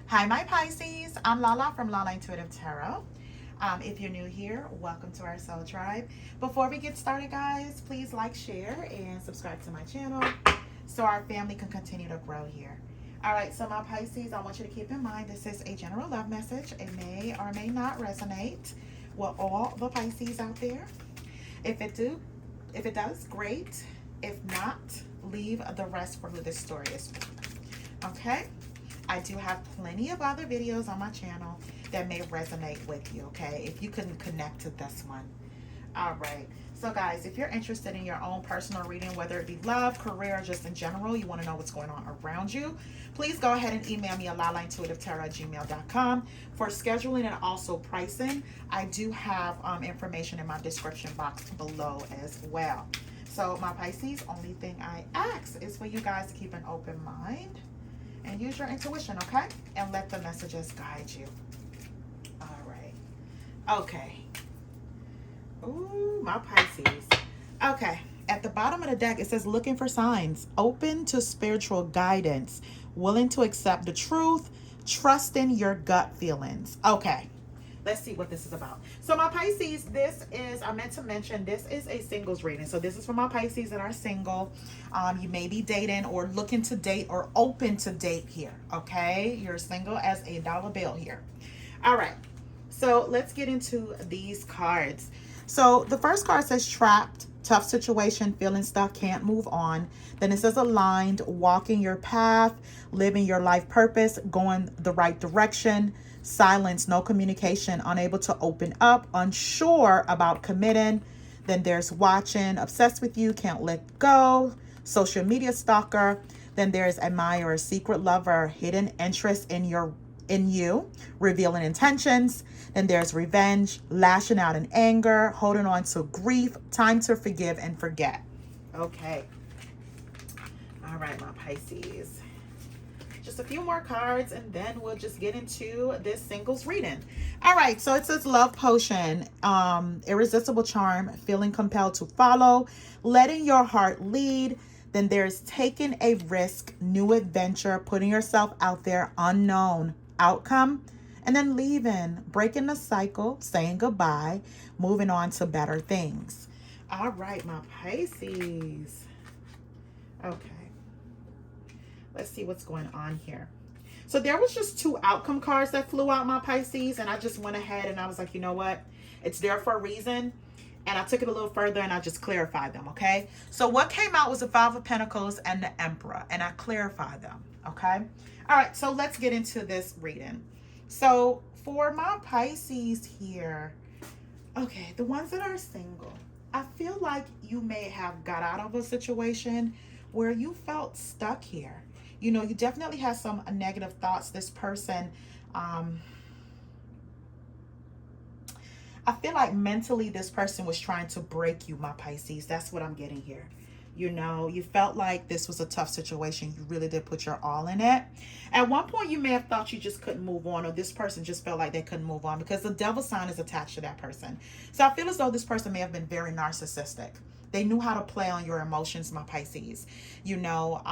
Hi, my Pisces. I'm Lala from lalaintuitivetarot. If you're new here, welcome to our soul tribe. Before we get started, guys, please like, share, and subscribe to my channel so our family can continue to grow here. All right, so my Pisces, I want you to keep in mind this is a general love message. It may or may not resonate with all the Pisces out there. If it does, great. If not, leave the rest for who this story is for. Okay? I do have plenty of other videos on my channel that may resonate with you, okay? If you couldn't connect to this one. All right. So, guys, if you're interested in your own personal reading, whether it be love, career, or just in general, you want to know what's going on around you, please go ahead and email me at lalaintuitivetarot@gmail.com for scheduling and also pricing. I do have information in my description box below as well. So, my Pisces, only thing I ask is for you guys to keep an open mind and use your intuition, okay? And let the messages guide you. All right. Okay. Ooh, my Pisces. Okay. At the bottom of the deck, it says looking for signs, open to spiritual guidance, willing to accept the truth, trusting your gut feelings. Okay. Let's see what this is about. So my Pisces, I meant to mention, this is a singles reading. So this is for my Pisces that are single. You may be dating or looking to date or open to date here. Okay. You're single as a dollar bill here. All right. So let's get into these cards. So the first card says trapped, tough situation, feeling stuck, can't move on. Then it says aligned, walking your path, living your life purpose, going the right direction. Silence, no communication, unable to open up, unsure about committing. Then there's watching, obsessed with you, can't let go, social media stalker. Then there's admirer, secret lover, hidden interest in you, revealing intentions. Then there's revenge, lashing out in anger, holding on to grief, time to forgive and forget. Okay. All right, my Pisces. Just a few more cards and then we'll just get into this singles reading. All right, so it says love potion, irresistible charm, feeling compelled to follow, letting your heart lead. Then there's taking a risk, new adventure, putting yourself out there, unknown outcome, and then leaving, breaking the cycle, saying goodbye, moving on to better things. All right, my Pisces. Okay. Let's see what's going on here. So there was just two outcome cards that flew out, my Pisces, and I just went ahead and I was like, you know what? It's there for a reason. And I took it a little further and I just clarified them, okay? So what came out was the Five of Pentacles and the Emperor, and I clarified them, okay? All right, so let's get into this reading. So for my Pisces here, okay, the ones that are single, I feel like you may have got out of a situation where you felt stuck here. You know, you definitely had some negative thoughts. This person, I feel like mentally this person was trying to break you, my Pisces. That's what I'm getting here. You know, you felt like this was a tough situation. You really did put your all in it. At one point, you may have thought you just couldn't move on, or this person just felt like they couldn't move on because the devil sign is attached to that person. So I feel as though this person may have been very narcissistic. They knew how to play on your emotions, my Pisces. You know,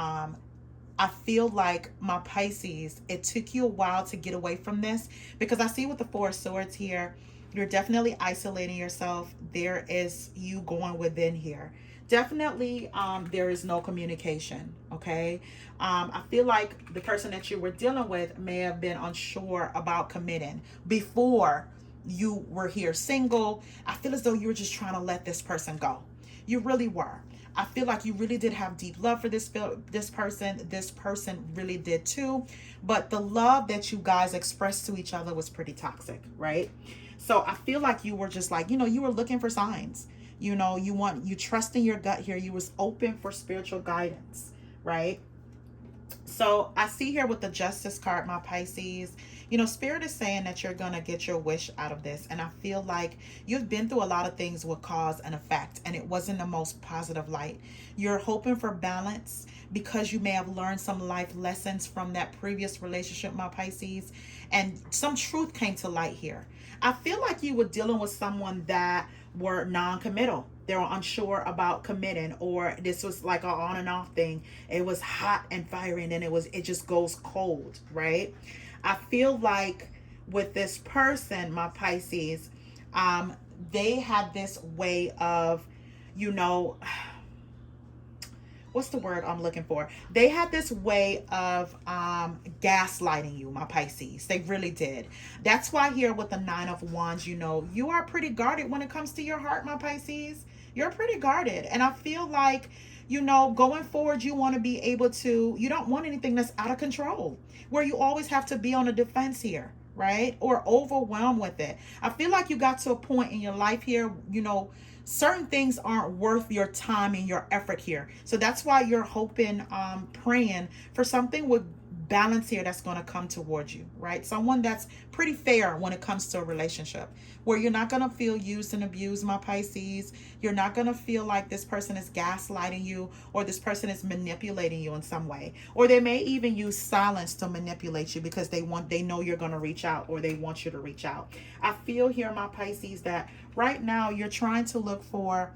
I feel like, my Pisces, it took you a while to get away from this because I see with the Four of Swords here, you're definitely isolating yourself. There is you going within here. Definitely, there is no communication, okay? I feel like the person that you were dealing with may have been unsure about committing before you were here single. I feel as though you were just trying to let this person go. You really were. I feel like you really did have deep love for this person. This person really did too. But the love that you guys expressed to each other was pretty toxic, right? So I feel like you were just like, you know, you were looking for signs. You know, you trust in your gut here. You was open for spiritual guidance, right? So I see here with the Justice card, my Pisces, you know, Spirit is saying that you're going to get your wish out of this. And I feel like you've been through a lot of things with cause and effect, and it wasn't the most positive light. You're hoping for balance because you may have learned some life lessons from that previous relationship, my Pisces, and some truth came to light here. I feel like you were dealing with someone that were non-committal. They were unsure about committing, or this was like an on and off thing. It was hot and fiery, and then it just goes cold, right? I feel like with this person, my Pisces, they had this way of, you know, what's the word I'm looking for? They had this way of gaslighting you, my Pisces. They really did. That's why here with the Nine of Wands, you know, you are pretty guarded when it comes to your heart, my Pisces. You're pretty guarded. And I feel like, you know, going forward, you want to be able to, you don't want anything that's out of control, where you always have to be on the defense here, right? Or overwhelmed with it. I feel like you got to a point in your life here, you know, certain things aren't worth your time and your effort here. So that's why you're hoping, praying for something with balance here that's going to come towards you, right? Someone that's pretty fair when it comes to a relationship, where you're not going to feel used and abused, my Pisces. You're not going to feel like this person is gaslighting you, or this person is manipulating you in some way, or they may even use silence to manipulate you because they know you're going to reach out, or they want you to reach out. I feel here, my Pisces, that right now you're trying to look for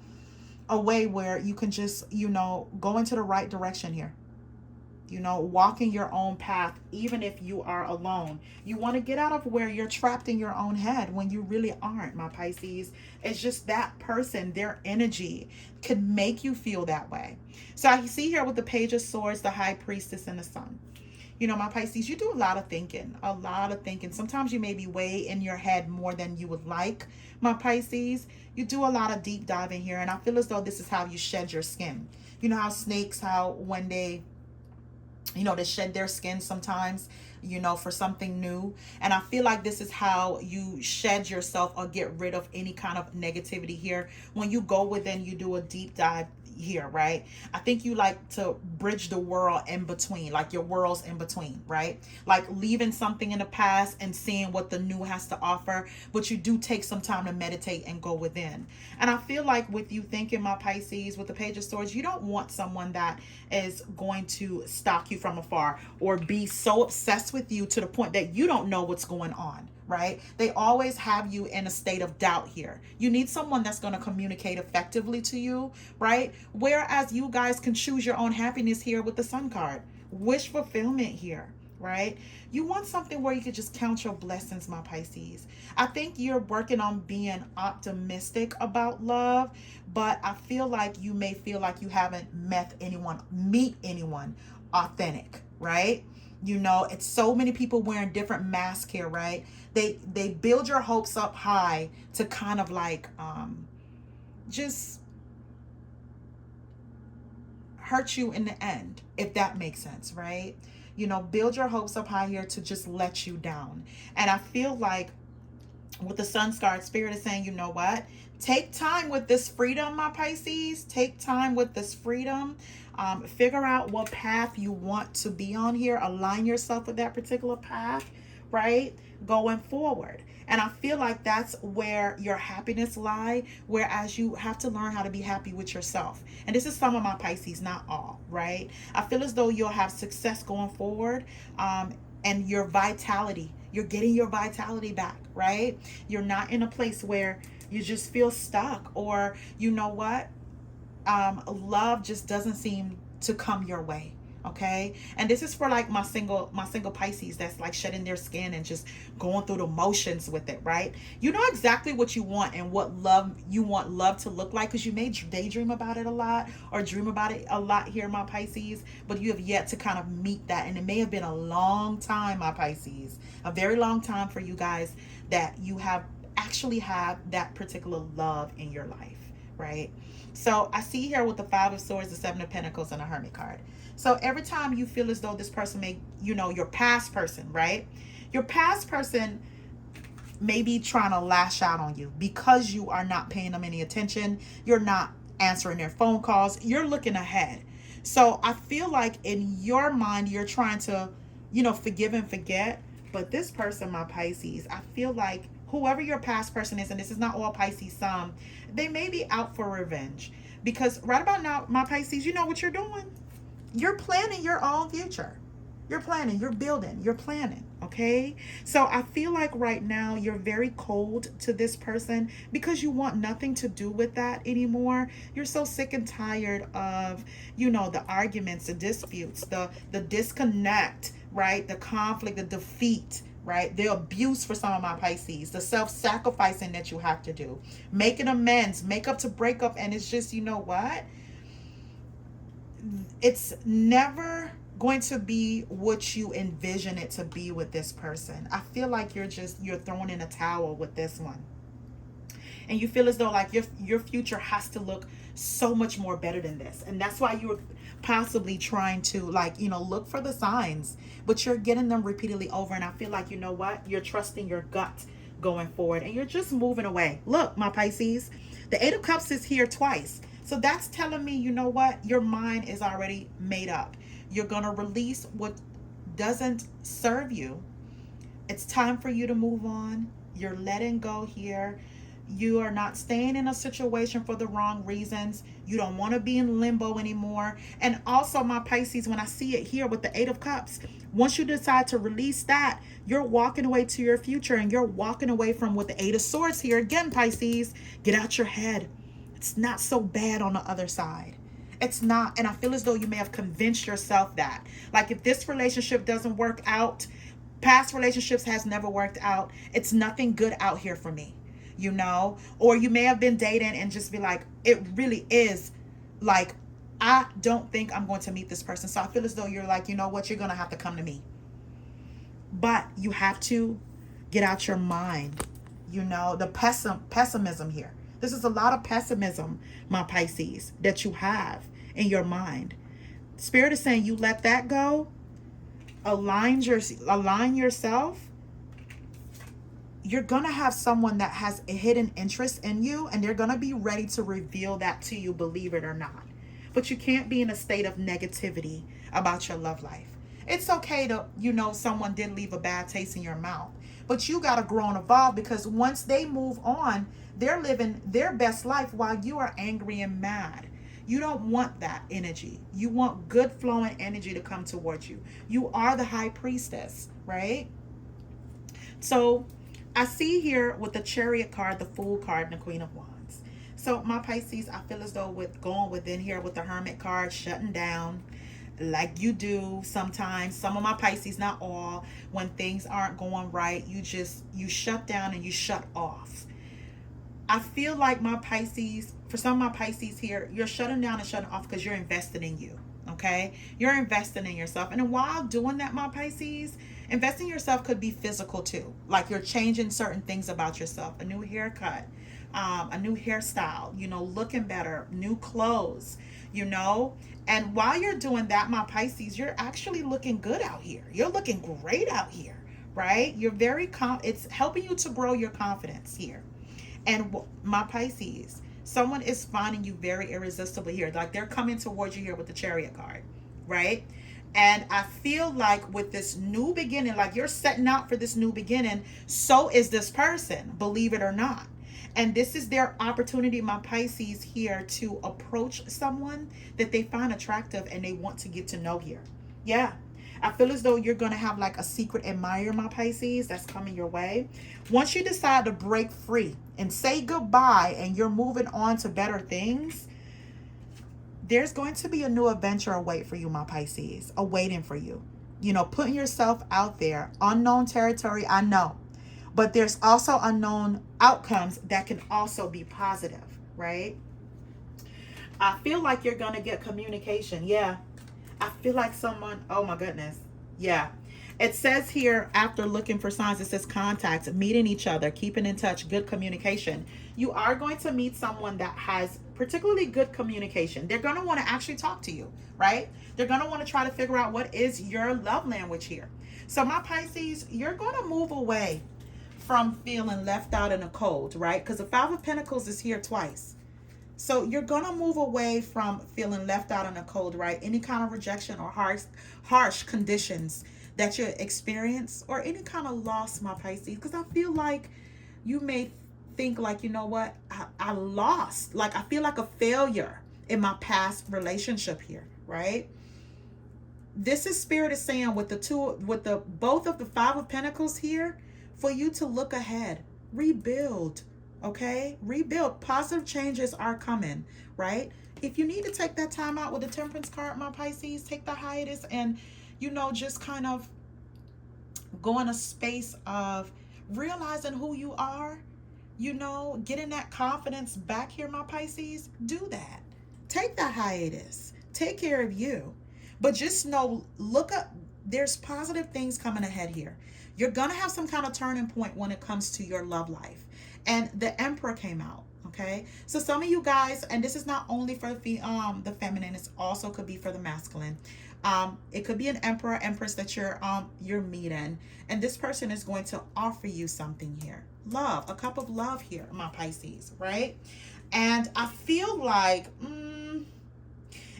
a way where you can just, you know, go into the right direction here. You know, walking your own path, even if you are alone. You want to get out of where you're trapped in your own head when you really aren't, my Pisces. It's just that person, their energy could make you feel that way. So I see here with the Page of Swords, the High Priestess, and the Sun. You know, my Pisces, you do a lot of thinking, a lot of thinking. Sometimes you may be way in your head more than you would like, my Pisces. You do a lot of deep diving here, and I feel as though this is how you shed your skin. You know how snakes, how when they, you know, they shed their skin sometimes, you know, for something new. And I feel like this is how you shed yourself or get rid of any kind of negativity here. When you go within, you do a deep dive here, right? I think you like to bridge the world in between, like your worlds in between, right? Like leaving something in the past and seeing what the new has to offer, but you do take some time to meditate and go within. And I feel like with you thinking, my Pisces, with the Page of Swords, you don't want someone that is going to stalk you from afar or be so obsessed with you to the point that you don't know what's going on, right? They always have you in a state of doubt here. You need someone that's going to communicate effectively to you, right? Whereas you guys can choose your own happiness here with the Sun card. Wish fulfillment here, right? You want something where you could just count your blessings, my Pisces. I think you're working on being optimistic about love, but I feel like you may feel like you haven't meet anyone authentic, right? You know, it's so many people wearing different masks here, right? They build your hopes up high to kind of like just hurt you in the end, if that makes sense, right? You know, build your hopes up high here to just let you down. And I feel like with the Sun card, Spirit is saying, you know what? Take time with this freedom, my Pisces. Take time with this freedom. Figure out what path you want to be on here. Align yourself with that particular path, right? Going forward. And I feel like that's where your happiness lie, whereas you have to learn how to be happy with yourself. And this is some of my Pisces, not all, right? I feel as though you'll have success going forward, and your vitality. You're getting your vitality back, right? You're not in a place where you just feel stuck, or you know what? Love just doesn't seem to come your way. Okay, and this is for like my single Pisces that's like shedding their skin and just going through the motions with it, right? You know exactly what you want and what love you want love to look like, because you may daydream about it a lot or dream about it a lot here, my Pisces, but you have yet to kind of meet that. And it may have been a long time, my Pisces, a very long time for you guys that you have actually have that particular love in your life, right? So I see here with the Five of Swords, the Seven of Pentacles, and a Hermit card. So every time you feel as though this person may, you know, your past person, right? Your past person may be trying to lash out on you because you are not paying them any attention. You're not answering their phone calls. You're looking ahead. So I feel like in your mind, you're trying to, you know, forgive and forget. But this person, my Pisces, I feel like whoever your past person is, and this is not all Pisces, some, they may be out for revenge. Because right about now, my Pisces, you know what you're doing? You're planning your own future. You're planning, you're building, you're planning, okay? So I feel like right now you're very cold to this person because you want nothing to do with that anymore. You're so sick and tired of, you know, the arguments, the disputes, the disconnect right? The conflict, the defeat, right? The abuse for some of my Pisces, the self-sacrificing that you have to do, making amends, make up to break up. And it's just, you know what? It's never going to be what you envision it to be with this person. I feel like you're throwing in a towel with this one. And you feel as though like your future has to look so much more better than this. And that's why you're possibly trying to, like, look for the signs, but you're getting them repeatedly over. And I feel like, you know what? You're trusting your gut going forward, and you're just moving away. Look, my Pisces, the Eight of Cups is here twice. So that's telling me, you know what? Your mind is already made up. You're going to release what doesn't serve you. It's time for you to move on. You're letting go here. You are not staying in a situation for the wrong reasons. You don't want to be in limbo anymore. And also, my Pisces, when I see it here with the Eight of Cups, once you decide to release that, you're walking away to your future, and you're walking away from with the Eight of Swords here. Again, Pisces, get out your head. It's not so bad on the other side. It's not. And I feel as though you may have convinced yourself that. Like, if this relationship doesn't work out, past relationships has never worked out, it's nothing good out here for me. Or you may have been dating and just be like, it really is like, I don't think I'm going to meet this person. So I feel as though you're like, you know what, you're going to have to come to me. But you have to get out your mind, the pessimism here. This is a lot of pessimism, my Pisces, that you have in your mind. Spirit is saying you let that go, align yourself. You're going to have someone that has a hidden interest in you, and they're going to be ready to reveal that to you, believe it or not. But you can't be in a state of negativity about your love life. It's okay to, someone did leave a bad taste in your mouth, but you got to grow and evolve, because once they move on, they're living their best life while you are angry and mad. You don't want that energy. You want good flowing energy to come towards you. You are the high priestess, right? So I see here with the Chariot card, the Fool card, and the Queen of Wands. So my Pisces, I feel as though with going within here with the Hermit card, shutting down like you do sometimes. Some of my Pisces, not all, when things aren't going right, you shut down and you shut off. I feel like my Pisces, for some of my Pisces here, you're shutting down and shutting off because you're investing in you. Okay? You're investing in yourself. And while doing that, my Pisces, investing in yourself could be physical too. Like you're changing certain things about yourself. A new haircut, a new hairstyle, looking better, new clothes, And while you're doing that, my Pisces, you're actually looking good out here. You're looking great out here, right? You're very, it's helping you to grow your confidence here. And my Pisces, someone is finding you very irresistible here. Like they're coming towards you here with the Chariot card, right? And I feel like with this new beginning, like you're setting out for this new beginning, so is this person, believe it or not. And this is their opportunity, my Pisces, here to approach someone that they find attractive and they want to get to know here. Yeah. I feel as though you're going to have like a secret admirer, my Pisces, that's coming your way. Once you decide to break free and say goodbye and you're moving on to better things, there's going to be a new adventure await for you, my Pisces, awaiting for you. Putting yourself out there, unknown territory, I know. But there's also unknown outcomes that can also be positive, right? I feel like you're going to get communication. Yeah. I feel like someone, oh my goodness. Yeah. It says here, after looking for signs, it says contact, meeting each other, keeping in touch, good communication. You are going to meet someone that has particularly good communication. They're going to want to actually talk to you, right? They're going to want to try to figure out what is your love language here. So my Pisces, you're going to move away from feeling left out in the cold, right? Because the Five of Pentacles is here twice. So you're going to move away from feeling left out in the cold, right? Any kind of rejection or harsh conditions that you experience, or any kind of loss, my Pisces. Because I feel like you may think like, you know what? I lost. Like I feel like a failure in my past relationship here, right? This is Spirit is saying with both of the Five of Pentacles here, for you to look ahead, rebuild. Okay, rebuild. Positive changes are coming, right? If you need to take that time out with the Temperance card, my Pisces, take the hiatus and, just kind of Go in a space of realizing who you are, getting that confidence back here, my Pisces. Do that. Take that hiatus. Take care of you. But just know, look up, there's positive things coming ahead here. You're going to have some kind of turning point when it comes to your love life. And the Emperor came out. Okay, so some of you guys, and this is not only for the feminine, it also could be for the masculine. It could be an emperor, empress that you're meeting, and this person is going to offer you something here. Love, a cup of love here, my Pisces, right? And I feel like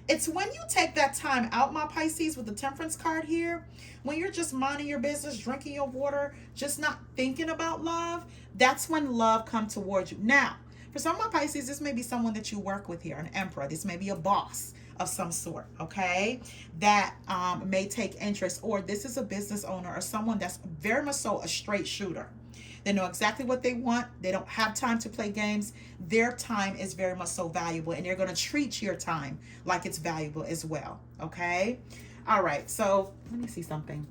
it's when you take that time out, my Pisces, with the Temperance card here, when you're just minding your business, drinking your water, just not thinking about love, that's when love comes towards you. Now, for some of my Pisces, this may be someone that you work with here, an emperor. This may be a boss of some sort, okay, that may take interest, or this is a business owner or someone that's very much so a straight shooter. They know exactly what they want. They don't have time to play games. Their time is very much so valuable, and they're going to treat your time like it's valuable as well, okay? All right, so let me see something.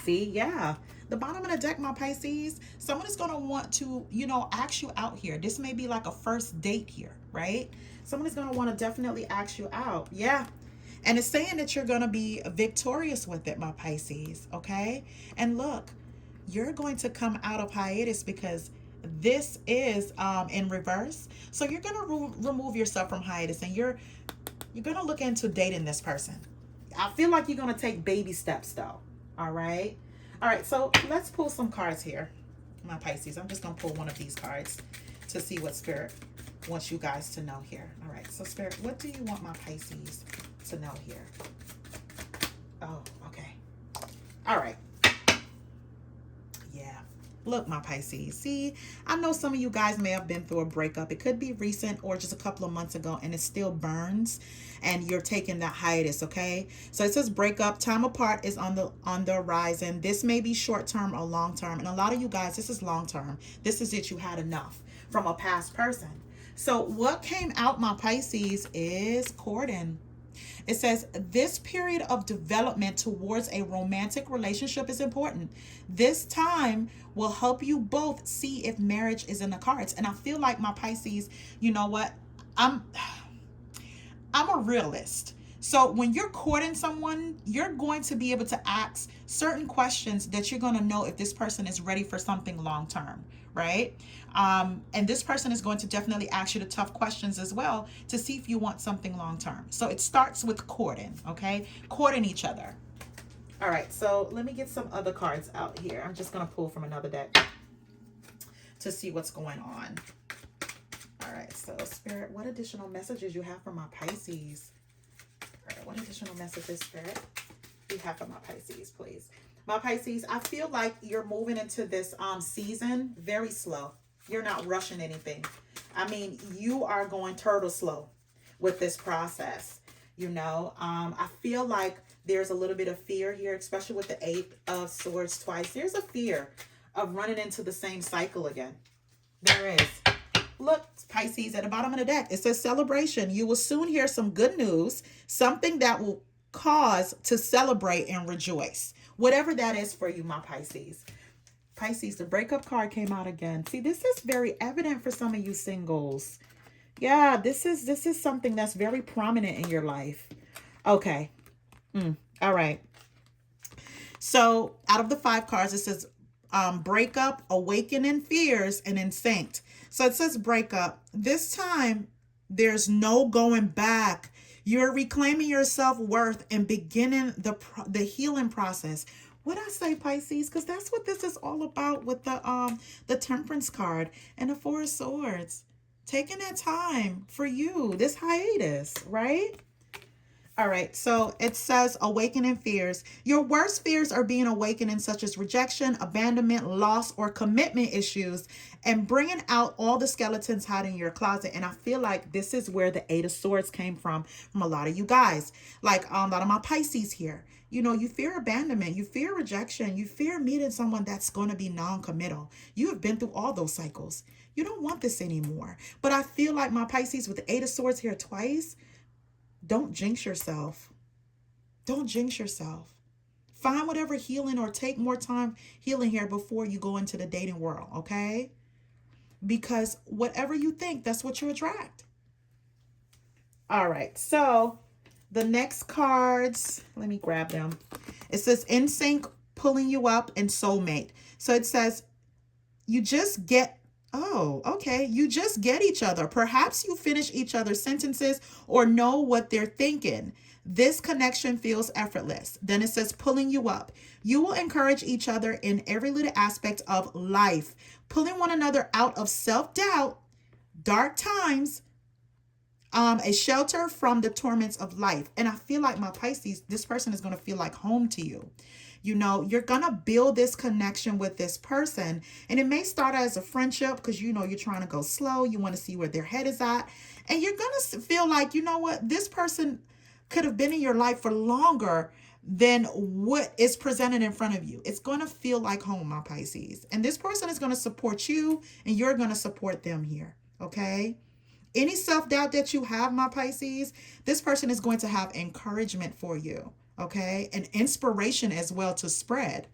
See, yeah. The bottom of the deck, my Pisces, someone is going to want to, ask you out here. This may be like a first date here, right? Someone is going to want to definitely ask you out. Yeah. And it's saying that you're going to be victorious with it, my Pisces, okay? And look, you're going to come out of hiatus because this is in reverse. So you're going to remove yourself from hiatus, and you're going to look into dating this person. I feel like you're going to take baby steps, though. All right. All right. So let's pull some cards here, my Pisces. I'm just going to pull one of these cards to see what Spirit wants you guys to know here. All right. So Spirit, what do you want my Pisces to know here? Oh, okay. All right. Yeah. Look, my Pisces. See, I know some of you guys may have been through a breakup. It could be recent or just a couple of months ago, and it still burns, and you're taking that hiatus, okay? So it says breakup, time apart is on the horizon. This may be short term or long term, and a lot of you guys, this is long term. This is it. You had enough from a past person. So what came out, my Pisces, is courting. It says this period of development towards a romantic relationship is important. This time will help you both see if marriage is in the cards. And I feel like, my Pisces, you know what? I'm a realist. So when you're courting someone, you're going to be able to ask certain questions that you're going to know if this person is ready for something long term, right? And this person is going to definitely ask you the tough questions as well to see if you want something long term. So it starts with courting, okay? Courting each other. All right, so let me get some other cards out here. I'm just going to pull from another deck to see what's going on. All right, so Spirit, what additional messages you have for my Pisces? All right, what additional messages, Spirit, you have for my Pisces, please? My Pisces, I feel like you're moving into this season very slow. You're not rushing anything. I mean, you are going turtle slow with this process. I feel like there's a little bit of fear here, especially with the 8 of Swords twice. There's a fear of running into the same cycle again. There is. Look, Pisces, at the bottom of the deck, it says celebration. You will soon hear some good news, something that will cause to celebrate and rejoice. Whatever that is for you, my Pisces. Pisces, the breakup card came out again. See, this is very evident for some of you singles. Yeah, this is something that's very prominent in your life. Okay. All right. So out of the 5 cards, it says breakup, awakening fears, and instinct. So it says breakup. This time, there's no going back. You're reclaiming your self-worth and beginning the healing process. What I say, Pisces? Because that's what this is all about with the Temperance card and the 4 of Swords. Taking that time for you, this hiatus, right? All right, so it says awakening fears. Your worst fears are being awakened, such as rejection, abandonment, loss, or commitment issues, and bringing out all the skeletons hiding in your closet. And I feel like this is where the 8 of Swords came from a lot of you guys. Like a lot of my Pisces here. You fear abandonment, you fear rejection, you fear meeting someone that's going to be non-committal. You have been through all those cycles. You don't want this anymore. But I feel like my Pisces with the 8 of Swords here twice, don't jinx yourself. Don't jinx yourself. Find whatever healing or take more time healing here before you go into the dating world, okay? Because whatever you think, that's what you attract. All right. So the next cards, let me grab them. It says in sync, pulling you up, and soulmate. So it says you just get, oh, okay. You just get each other. Perhaps you finish each other's sentences or know what they're thinking. This connection feels effortless. Then it says pulling you up. You will encourage each other in every little aspect of life, pulling one another out of self doubt, dark times, a shelter from the torments of life. And I feel like my Pisces, this person is going to feel like home to you. You know, you're going to build this connection with this person. And it may start as a friendship because, you know, you're trying to go slow. You want to see where their head is at. And you're going to feel like, you know what, this person could have been in your life for longer than what is presented in front of you. It's going to feel like home, my Pisces. And this person is going to support you and you're going to support them here. Okay. Any self-doubt that you have, my Pisces, this person is going to have encouragement for you, okay? And inspiration as well to spread.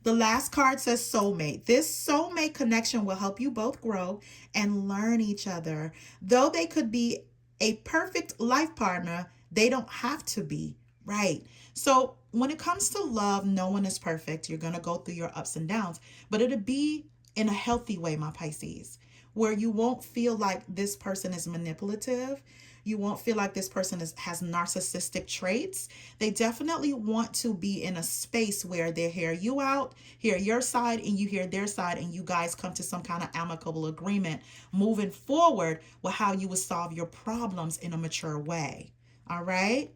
The last card says soulmate. This soulmate connection will help you both grow and learn each other. Though they could be a perfect life partner, they don't have to be, right? So when it comes to love, no one is perfect. You're going to go through your ups and downs, but it'll be in a healthy way, my Pisces, where you won't feel like this person is manipulative. You won't feel like this person has narcissistic traits. They definitely want to be in a space where they hear you out, hear your side, and you hear their side, and you guys come to some kind of amicable agreement moving forward with how you would solve your problems in a mature way. All right?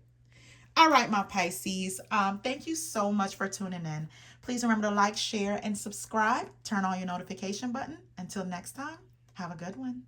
All right, my Pisces. Thank you so much for tuning in. Please remember to like, share, and subscribe. Turn on your notification button. Until next time, have a good one.